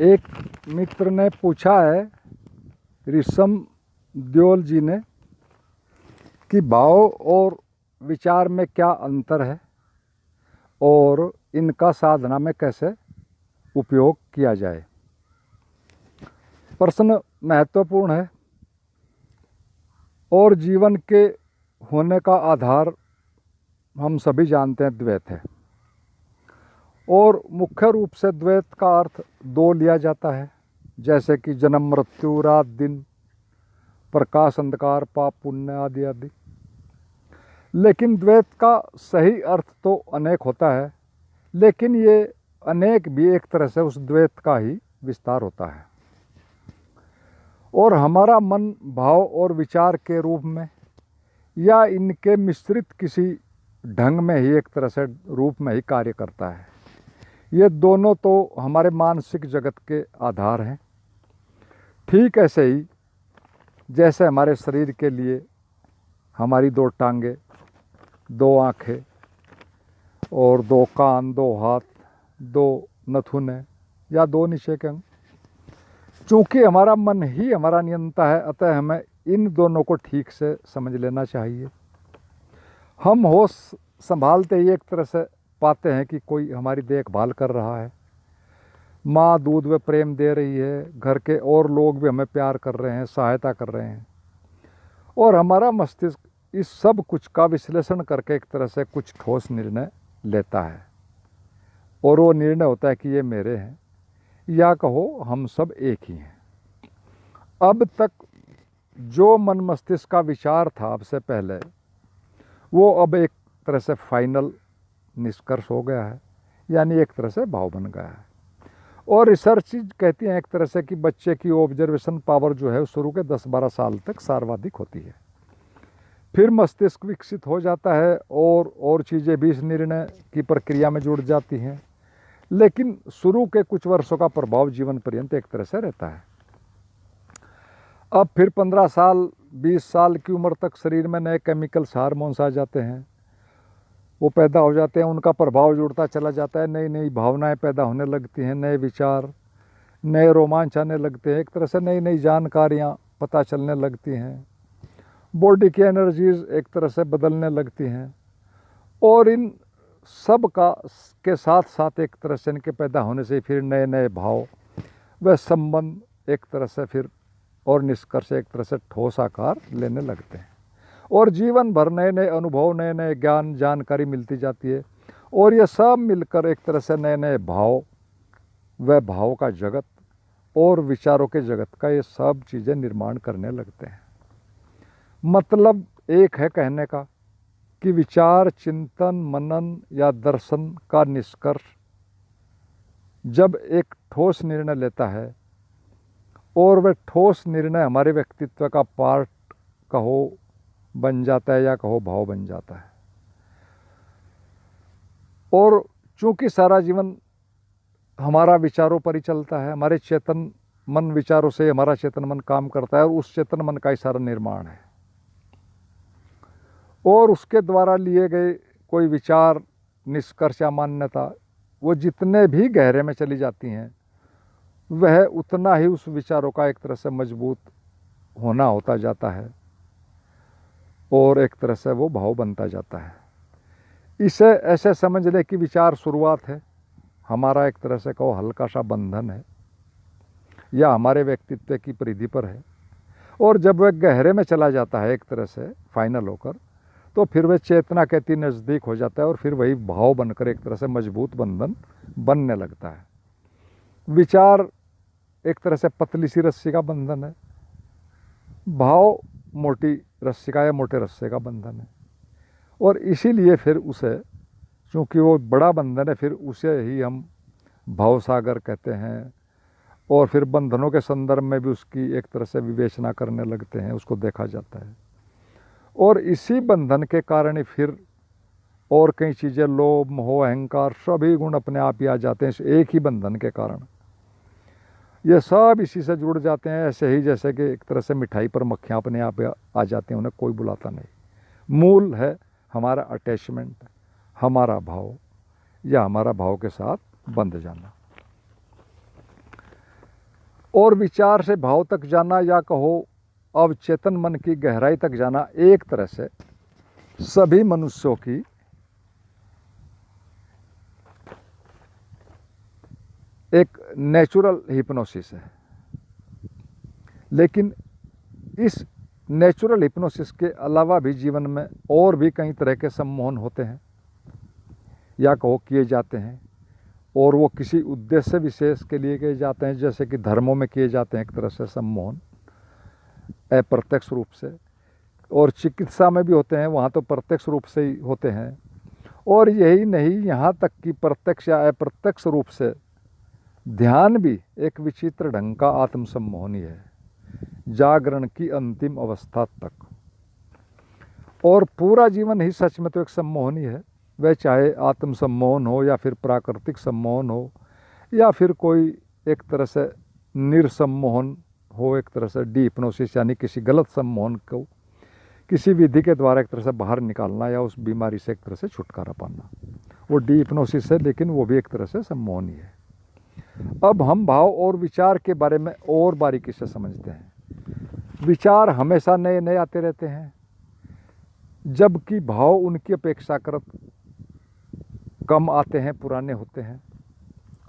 एक मित्र ने पूछा है ऋषम देओल जी ने कि भाव और विचार में क्या अंतर है और इनका साधना में कैसे उपयोग किया जाए। प्रश्न महत्वपूर्ण है और जीवन के होने का आधार हम सभी जानते हैं द्वैत है और मुख्य रूप से द्वैत का अर्थ दो लिया जाता है, जैसे कि जन्म मृत्यु, रात दिन, प्रकाश अंधकार, पाप पुण्य आदि आदि। लेकिन द्वैत का सही अर्थ तो अनेक होता है, लेकिन ये अनेक भी एक तरह से उस द्वैत का ही विस्तार होता है और हमारा मन भाव और विचार के रूप में या इनके मिश्रित किसी ढंग में ही एक तरह से रूप में ही कार्य करता है। ये दोनों तो हमारे मानसिक जगत के आधार हैं। ठीक ऐसे ही जैसे हमारे शरीर के लिए हमारी दो टांगे, दो आँखें और दो कान, दो हाथ, दो नथुने या दो नीचे के अंग, चूँकि हमारा मन ही हमारा नियंता है, अतः हमें इन दोनों को ठीक से समझ लेना चाहिए। हम होश संभालते ही एक तरह से पाते हैं कि कोई हमारी देखभाल कर रहा है, माँ दूध व प्रेम दे रही है, घर के और लोग भी हमें प्यार कर रहे हैं, सहायता कर रहे हैं और हमारा मस्तिष्क इस सब कुछ का विश्लेषण करके एक तरह से कुछ ठोस निर्णय लेता है और वो निर्णय होता है कि ये मेरे हैं या कहो हम सब एक ही हैं। अब तक जो मन मस्तिष्क का विचार था अब से पहले, वो अब एक तरह से फाइनल निष्कर्ष हो गया है, यानी एक तरह से भाव बन गया है। और रिसर्च कहती हैं एक तरह से कि बच्चे की ऑब्जर्वेशन पावर जो है शुरू के 10-12 साल तक सर्वाधिक होती है, फिर मस्तिष्क विकसित हो जाता है और चीज़ें भी इस निर्णय की प्रक्रिया में जुड़ जाती हैं, लेकिन शुरू के कुछ वर्षों का प्रभाव जीवन पर्यंत एक तरह से रहता है। अब फिर 15 साल 20 साल की उम्र तक शरीर में नए केमिकल्स, हार्मोन्स आ जाते हैं, वो पैदा हो जाते हैं, उनका प्रभाव जुड़ता चला जाता है, नई नई भावनाएं पैदा होने लगती हैं, नए विचार, नए रोमांच आने लगते हैं, एक तरह से नई नई जानकारियाँ पता चलने लगती हैं, बॉडी की एनर्जीज एक तरह से बदलने लगती हैं और इन सब का के साथ साथ एक तरह से इनके पैदा होने से फिर नए नए भाव व संबंध एक तरह से फिर और निष्कर्ष एक तरह से ठोस आकार लेने लगते हैं और जीवन भर नए नए अनुभव, नए नए ज्ञान, जानकारी मिलती जाती है और ये सब मिलकर एक तरह से नए नए भाव व भाव का जगत और विचारों के जगत का ये सब चीज़ें निर्माण करने लगते हैं। मतलब एक है कहने का कि विचार, चिंतन, मनन या दर्शन का निष्कर्ष जब एक ठोस निर्णय लेता है और वह ठोस निर्णय हमारे व्यक्तित्व का पार्ट कहो बन जाता है या कहो भाव बन जाता है। और चूँकि सारा जीवन हमारा विचारों पर ही चलता है, हमारे चेतन मन विचारों से हमारा चेतन मन काम करता है और उस चेतन मन का ही सारा निर्माण है और उसके द्वारा लिए गए कोई विचार, निष्कर्ष या मान्यता वो जितने भी गहरे में चली जाती हैं, वह उतना ही उस विचारों का एक तरह से मजबूत होना होता जाता है और एक तरह से वो भाव बनता जाता है। इसे ऐसे समझ ले कि विचार शुरुआत है, हमारा एक तरह से कहो हल्का सा बंधन है या हमारे व्यक्तित्व की परिधि पर है और जब वह गहरे में चला जाता है एक तरह से फाइनल होकर, तो फिर वह चेतना के अति नज़दीक हो जाता है और फिर वही भाव बनकर एक तरह से मजबूत बंधन बनने लगता है। विचार एक तरह से पतली सी रस्सी का बंधन है, भाव मोटी रस्सी का या मोटे रस्से का बंधन है और इसीलिए फिर उसे, चूँकि वो बड़ा बंधन है, फिर उसे ही हम भाव सागर कहते हैं और फिर बंधनों के संदर्भ में भी उसकी एक तरह से विवेचना करने लगते हैं, उसको देखा जाता है और इसी बंधन के कारण ही फिर और कई चीज़ें, लोभ, मोह, अहंकार, सभी गुण अपने आप ही आ जाते हैं इस एक ही बंधन के कारण। ये सब इसी से जुड़ जाते हैं, ऐसे ही जैसे कि एक तरह से मिठाई पर मक्खियाँ अपने आप आ जाती हैं, उन्हें कोई बुलाता नहीं। मूल है हमारा अटैचमेंट, हमारा भाव या हमारा भाव के साथ बंध जाना। और विचार से भाव तक जाना, या कहो अवचेतन मन की गहराई तक जाना, एक तरह से सभी मनुष्यों की एक नेचुरल हिप्नोसिस है। लेकिन इस नेचुरल हिप्नोसिस के अलावा भी जीवन में और भी कई तरह के सम्मोहन होते हैं, या कहो किए जाते हैं, और वो किसी उद्देश्य विशेष के लिए किए जाते हैं। जैसे कि धर्मों में किए जाते हैं एक तरह से सम्मोहन अप्रत्यक्ष रूप से, और चिकित्सा में भी होते हैं, वहाँ तो प्रत्यक्ष रूप से ही होते हैं। और यही नहीं, यहाँ तक कि प्रत्यक्ष या अप्रत्यक्ष रूप से ध्यान भी एक विचित्र ढंग का आत्मसम्मोहन ही है, जागरण की अंतिम अवस्था तक। और पूरा जीवन ही सच में तो एक सम्मोहन ही है, वह चाहे आत्मसम्मोहन हो, या फिर प्राकृतिक सम्मोहन हो, या फिर कोई एक तरह से निर्सम्मोहन हो, एक तरह से डी हिप्नोसिस, यानी किसी गलत सम्मोहन को किसी विधि के द्वारा एक तरह से बाहर निकालना, या उस बीमारी से एक तरह से छुटकारा पाना, वो डी हिप्नोसिस है, लेकिन वो भी एक तरह से सम्मोहन ही है। अब हम भाव और विचार के बारे में और बारीकी से समझते हैं। विचार हमेशा नए नए आते रहते हैं, जबकि भाव उनकी अपेक्षाकृत कम आते हैं, पुराने होते हैं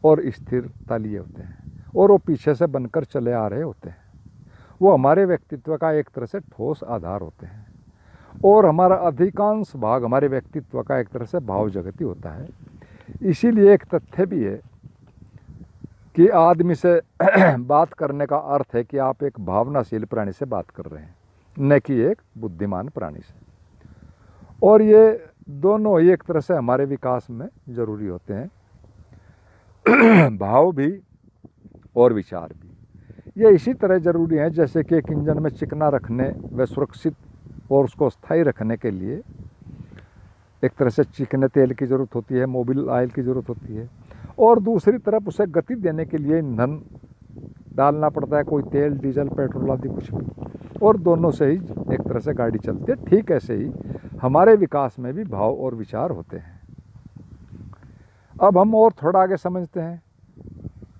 और स्थिरता लिए होते हैं, और वो पीछे से बनकर चले आ रहे होते हैं। वो हमारे व्यक्तित्व का एक तरह से ठोस आधार होते हैं, और हमारा अधिकांश भाग हमारे व्यक्तित्व का एक तरह से भाव जगत ही होता है। इसीलिए एक तथ्य भी है कि आदमी से बात करने का अर्थ है कि आप एक भावनाशील प्राणी से बात कर रहे हैं, न कि एक बुद्धिमान प्राणी से। और ये दोनों ही एक तरह से हमारे विकास में ज़रूरी होते हैं, भाव भी और विचार भी। ये इसी तरह ज़रूरी है जैसे कि एक इंजन में चिकना रखने व सुरक्षित और उसको स्थायी रखने के लिए एक तरह से चिकने तेल की ज़रूरत होती है, मोबिल ऑयल की ज़रूरत होती है, और दूसरी तरफ उसे गति देने के लिए ईंधन डालना पड़ता है, कोई तेल, डीजल, पेट्रोल आदि कुछ भी, और दोनों से ही एक तरह से गाड़ी चलती है। ठीक ऐसे ही हमारे विकास में भी भाव और विचार होते हैं। अब हम और थोड़ा आगे समझते हैं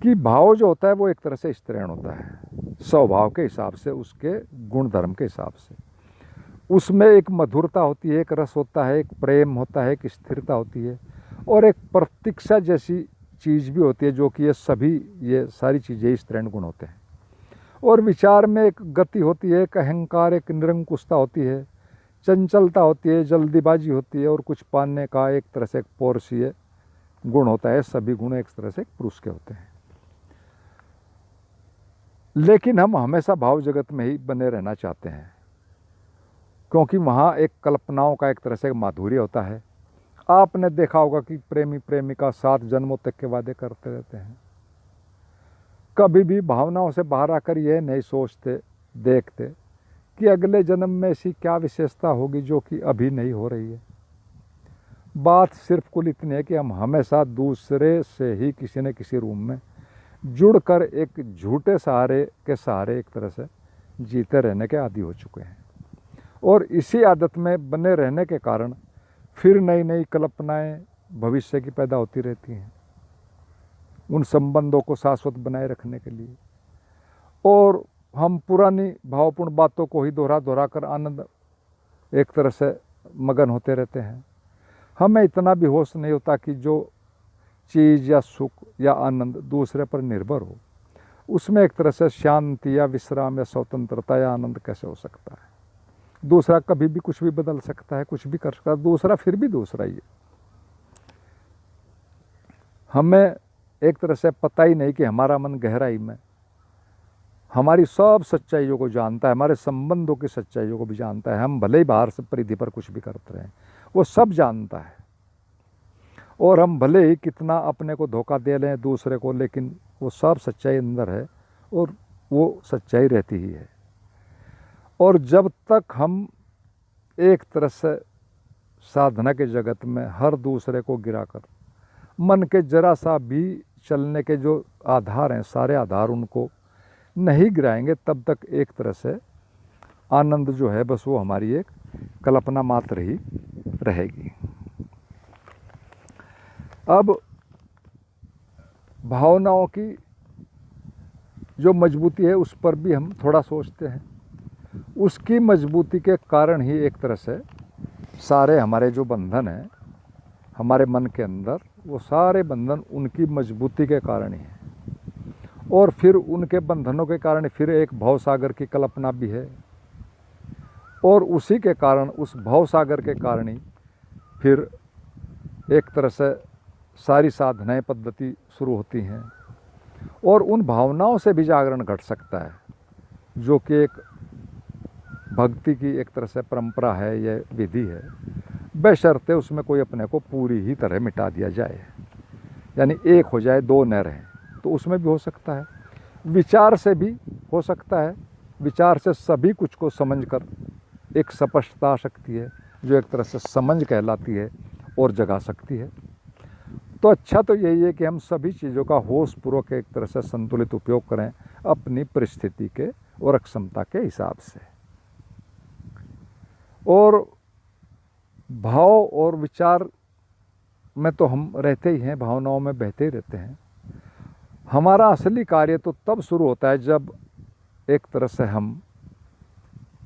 कि भाव जो होता है वो एक तरह से स्त्रीण होता है, स्वभाव के हिसाब से, उसके गुण धर्म के हिसाब से। उसमें एक मधुरता होती है, एक रस होता है, एक प्रेम होता है, एक स्थिरता होती है, और एक प्रतीक्षा जैसी चीज़ भी होती है, जो कि ये सारी चीज़ें स्त्रीण गुण होते हैं। और विचार में एक गति होती है, एक अहंकार, एक निरंकुशता होती है, चंचलता होती है, जल्दीबाजी होती है, और कुछ पाने का एक तरह से एक पौरुषीय गुण होता है। सभी गुण एक तरह से पुरुष के होते हैं। लेकिन हम हमेशा भाव जगत में ही बने रहना चाहते हैं, क्योंकि वहाँ एक कल्पनाओं का एक तरह से माधुर्य होता है। आपने देखा होगा कि प्रेमी प्रेमिका 7 जन्मों तक के वादे करते रहते हैं, कभी भी भावनाओं से बाहर आकर यह नहीं सोचते, देखते कि अगले जन्म में ऐसी क्या विशेषता होगी जो कि अभी नहीं हो रही है। बात सिर्फ कुल इतनी है कि हम हमेशा दूसरे से ही किसी न किसी रूप में जुड़कर एक झूठे सहारे के सहारे एक तरह से जीते रहने के आदी हो चुके हैं, और इसी आदत में बने रहने के कारण फिर नई नई कल्पनाएं भविष्य की पैदा होती रहती हैं, उन संबंधों को शाश्वत बनाए रखने के लिए। और हम पुरानी भावपूर्ण बातों को ही दोहरा दोहरा कर आनंद एक तरह से मगन होते रहते हैं। हमें इतना भी होश नहीं होता कि जो चीज़ या सुख या आनंद दूसरे पर निर्भर हो, उसमें एक तरह से शांति या विश्राम या स्वतंत्रता या आनंद कैसे हो सकता है। दूसरा कभी भी कुछ भी बदल सकता है, कुछ भी कर सकता है, दूसरा फिर भी दूसरा ही है। हमें एक तरह से पता ही नहीं कि हमारा मन गहराई में हमारी सब सच्चाइयों को जानता है, हमारे संबंधों की सच्चाइयों को भी जानता है। हम भले ही बाहर से परिधि पर कुछ भी करते रहें, वो सब जानता है। और हम भले ही कितना अपने को धोखा दे लें दूसरे को, लेकिन वो सब सच्चाई अंदर है, और वो सच्चाई रहती ही है। और जब तक हम एक तरह से साधना के जगत में हर दूसरे को गिराकर मन के जरा सा भी चलने के जो आधार हैं, सारे आधार उनको नहीं गिराएंगे, तब तक एक तरह से आनंद जो है बस वो हमारी एक कल्पना मात्र ही रहेगी। अब भावनाओं की जो मजबूती है उस पर भी हम थोड़ा सोचते हैं। उसकी मजबूती के कारण ही एक तरह से सारे हमारे जो बंधन हैं हमारे मन के अंदर, वो सारे बंधन उनकी मजबूती के कारण ही हैं। और फिर उनके बंधनों के कारण फिर एक भवसागर की कल्पना भी है, और उसी के कारण, उस भवसागर के कारण ही फिर एक तरह से सारी साधनाएं पद्धति शुरू होती हैं। और उन भावनाओं से भी जागरण घट सकता है, जो कि एक भक्ति की एक तरह से परंपरा है, यह विधि है, बशर्ते उसमें कोई अपने को पूरी ही तरह मिटा दिया जाए, यानी एक हो जाए, दो न रहें, तो उसमें भी हो सकता है। विचार से भी हो सकता है, विचार से सभी कुछ को समझकर एक स्पष्टता आ सकती है, जो एक तरह से समझ कहलाती है और जगा सकती है। तो अच्छा तो यही है कि हम सभी चीज़ों का होशपूर्वक एक तरह से संतुलित उपयोग करें अपनी परिस्थिति के और क्षमता के हिसाब से। और भाव और विचार में तो हम रहते ही हैं, भावनाओं में बहते ही रहते हैं। हमारा असली कार्य तो तब शुरू होता है जब एक तरह से हम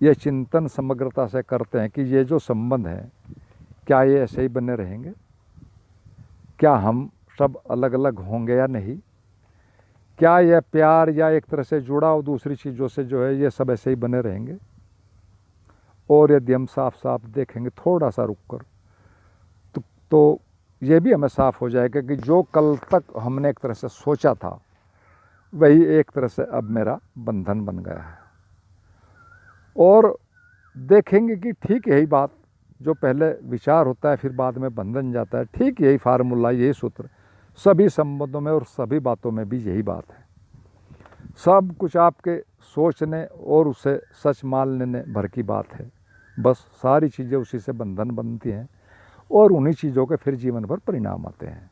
ये चिंतन समग्रता से करते हैं कि ये जो संबंध है, क्या ये ऐसे ही बने रहेंगे, क्या हम सब अलग अलग होंगे या नहीं, क्या यह प्यार या एक तरह से जुड़ाव दूसरी चीज़ों से जो है ये सब ऐसे ही बने रहेंगे। और यदि हम साफ साफ देखेंगे थोड़ा सा रुक कर, तो ये भी हमें साफ हो जाएगा कि जो कल तक हमने एक तरह से सोचा था वही एक तरह से अब मेरा बंधन बन गया है। और देखेंगे कि ठीक यही बात, जो पहले विचार होता है फिर बाद में बंधन जाता है, ठीक यही फार्मूला, यही सूत्र सभी संबंधों में और सभी बातों में भी यही बात है। सब कुछ आपके सोचने और उसे सच मान लेने भर की बात है। बस सारी चीज़ें उसी से बंधन बनती हैं और उन्हीं चीज़ों के फिर जीवन भर परिणाम आते हैं।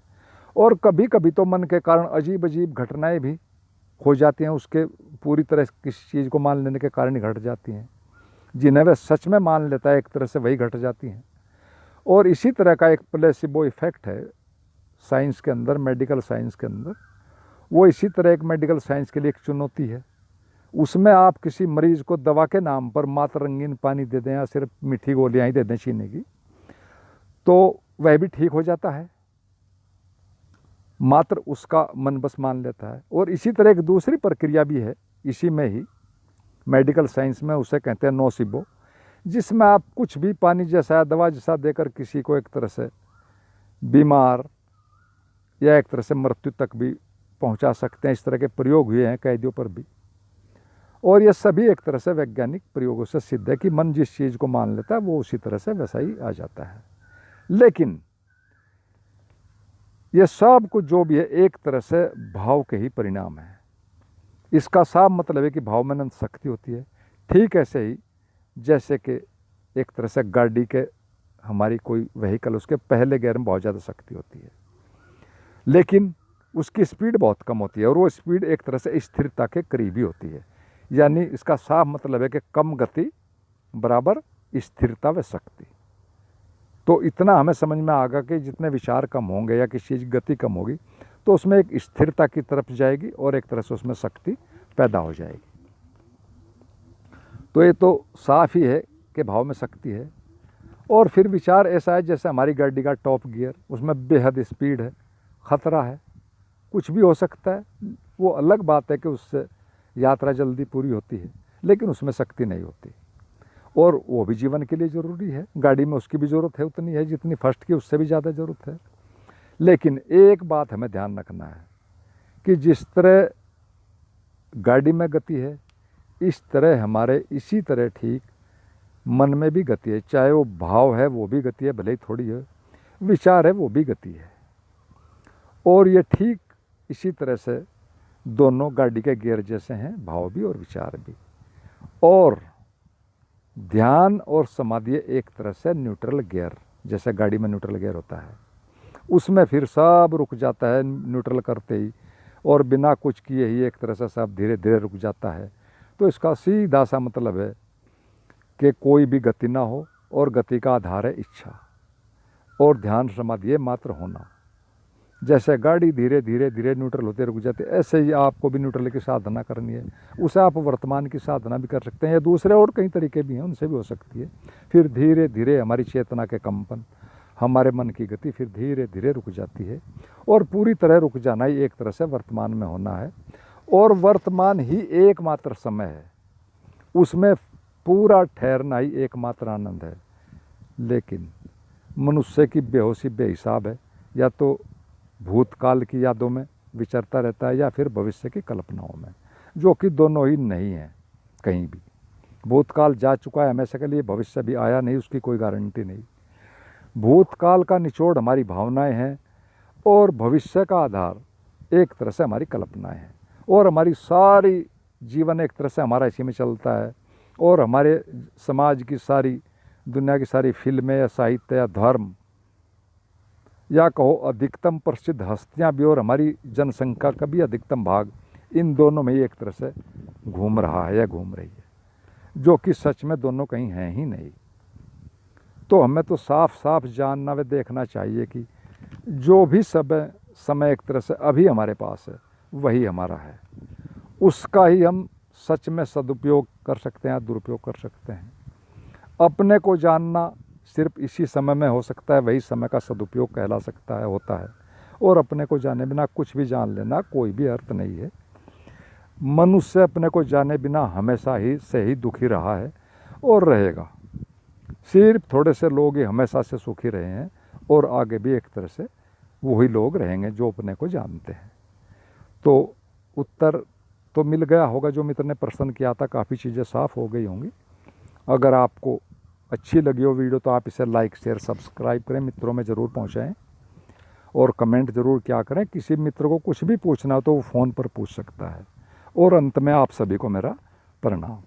और कभी कभी तो मन के कारण अजीब अजीब घटनाएं भी हो जाती हैं, उसके पूरी तरह किसी चीज़ को मान लेने के कारण ही घट जाती हैं। जिन्हें वह सच में मान लेता है एक तरह से वही घट जाती हैं। और इसी तरह का एक प्लेसिबो इफेक्ट है साइंस के अंदर, मेडिकल साइंस के अंदर। वो इसी तरह एक मेडिकल साइंस के लिए एक चुनौती है। उसमें आप किसी मरीज़ को दवा के नाम पर मात्र रंगीन पानी दे दें या सिर्फ मीठी गोलियाँ ही दे दें चीनी की, तो वह भी ठीक हो जाता है, मात्र उसका मन बस मान लेता है। और इसी तरह एक दूसरी प्रक्रिया भी है इसी में ही, मेडिकल साइंस में, उसे कहते हैं नोसिबो, जिसमें आप कुछ भी पानी जैसा दवा जैसा देकर किसी को एक तरह से बीमार या एक तरह से मृत्यु तक भी पहुंचा सकते हैं। इस तरह के प्रयोग हुए हैं कैदियों पर भी। और ये सभी एक तरह से वैज्ञानिक प्रयोगों से सिद्ध है कि मन जिस चीज़ को मान लेता है वो उसी तरह से वैसा ही आ जाता है। लेकिन ये सब कुछ जो भी है एक तरह से भाव के ही परिणाम है। इसका साफ मतलब है कि भाव में अनंत शक्ति होती है। ठीक ऐसे ही जैसे कि एक तरह से गाड़ी के, हमारी कोई व्हीकल, उसके पहले गियर में बहुत ज़्यादा शक्ति होती है, लेकिन उसकी स्पीड बहुत कम होती है और वो स्पीड एक तरह से स्थिरता के करीब ही होती है। यानी इसका साफ मतलब है कि कम गति बराबर स्थिरता व शक्ति। तो इतना हमें समझ में आएगा कि जितने विचार कम होंगे या किसी चीज़ गति कम होगी तो उसमें एक स्थिरता की तरफ जाएगी और एक तरह से उसमें शक्ति पैदा हो जाएगी। तो ये तो साफ ही है कि भाव में शक्ति है। और फिर विचार ऐसा है जैसे हमारी गाड़ी का टॉप गियर, उसमें बेहद स्पीड है, ख़तरा है, कुछ भी हो सकता है। वो अलग बात है कि उससे यात्रा जल्दी पूरी होती है, लेकिन उसमें शक्ति नहीं होती। और वो भी जीवन के लिए ज़रूरी है, गाड़ी में उसकी भी ज़रूरत है उतनी है जितनी फर्स्ट की, उससे भी ज़्यादा ज़रूरत है। लेकिन एक बात हमें ध्यान रखना है कि जिस तरह गाड़ी में गति है इस तरह हमारे इसी तरह ठीक मन में भी गति है। चाहे वो भाव है वो भी गति है, भले ही थोड़ी है, विचार है वो भी गति है। और ये ठीक इसी तरह से दोनों गाड़ी के गियर जैसे हैं, भाव भी और विचार भी। और ध्यान और समाधि एक तरह से न्यूट्रल गियर, जैसे गाड़ी में न्यूट्रल गियर होता है, उसमें फिर सब रुक जाता है न्यूट्रल करते ही, और बिना कुछ किए ही एक तरह से सब धीरे धीरे रुक जाता है। तो इसका सीधा सा मतलब है कि कोई भी गति ना हो और गति का आधार है इच्छा, और ध्यान समाधि मात्र होना। जैसे गाड़ी धीरे धीरे धीरे न्यूट्रल होते रुक जाती है, ऐसे ही आपको भी न्यूट्रल की साधना करनी है। उसे आप वर्तमान की साधना भी कर सकते हैं, या दूसरे और कई तरीके भी हैं, उनसे भी हो सकती है। फिर धीरे धीरे हमारी चेतना के कंपन, हमारे मन की गति फिर धीरे धीरे रुक जाती है। और पूरी तरह रुक जाना ही एक तरह से वर्तमान में होना है। और वर्तमान ही एकमात्र समय है, उसमें पूरा ठहरना ही एकमात्र आनंद है। लेकिन मनुष्य की बेहोशी बेहिसाब है, या तो भूतकाल की यादों में विचरता रहता है या फिर भविष्य की कल्पनाओं में, जो कि दोनों ही नहीं है कहीं भी। भूतकाल जा चुका है हमेशा के लिए, भविष्य भी आया नहीं, उसकी कोई गारंटी नहीं। भूतकाल का निचोड़ हमारी भावनाएं हैं, और भविष्य का आधार एक तरह से हमारी कल्पनाएं हैं। और हमारी सारी जीवन एक तरह से हमारा इसी में चलता है। और हमारे समाज की सारी, दुनिया की सारी फिल्में या साहित्य या धर्म, या कहो अधिकतम प्रसिद्ध हस्तियाँ भी, और हमारी जनसंख्या का भी अधिकतम भाग इन दोनों में ही एक तरह से घूम रहा है या घूम रही है, जो कि सच में दोनों कहीं हैं ही नहीं। तो हमें तो साफ साफ जानना व देखना चाहिए कि जो भी समय एक तरह से अभी हमारे पास है वही हमारा है, उसका ही हम सच में सदुपयोग कर सकते हैं, दुरुपयोग कर सकते हैं। अपने को जानना सिर्फ इसी समय में हो सकता है, वही समय का सदुपयोग कहला सकता है, होता है। और अपने को जाने बिना कुछ भी जान लेना कोई भी अर्थ नहीं है। मनुष्य अपने को जाने बिना हमेशा ही से ही दुखी रहा है और रहेगा। सिर्फ थोड़े से लोग ही हमेशा से सुखी रहे हैं, और आगे भी एक तरह से वही लोग रहेंगे जो अपने को जानते हैं। तो उत्तर तो मिल गया होगा, जो मित्र ने प्रश्न किया था, काफ़ी चीज़ें साफ़ हो गई होंगी। अगर आपको अच्छी लगी हो वीडियो तो आप इसे लाइक शेयर सब्सक्राइब करें, मित्रों में ज़रूर पहुंचाएं, और कमेंट ज़रूर क्या करें। किसी मित्र को कुछ भी पूछना हो तो वो फ़ोन पर पूछ सकता है। और अंत में आप सभी को मेरा प्रणाम।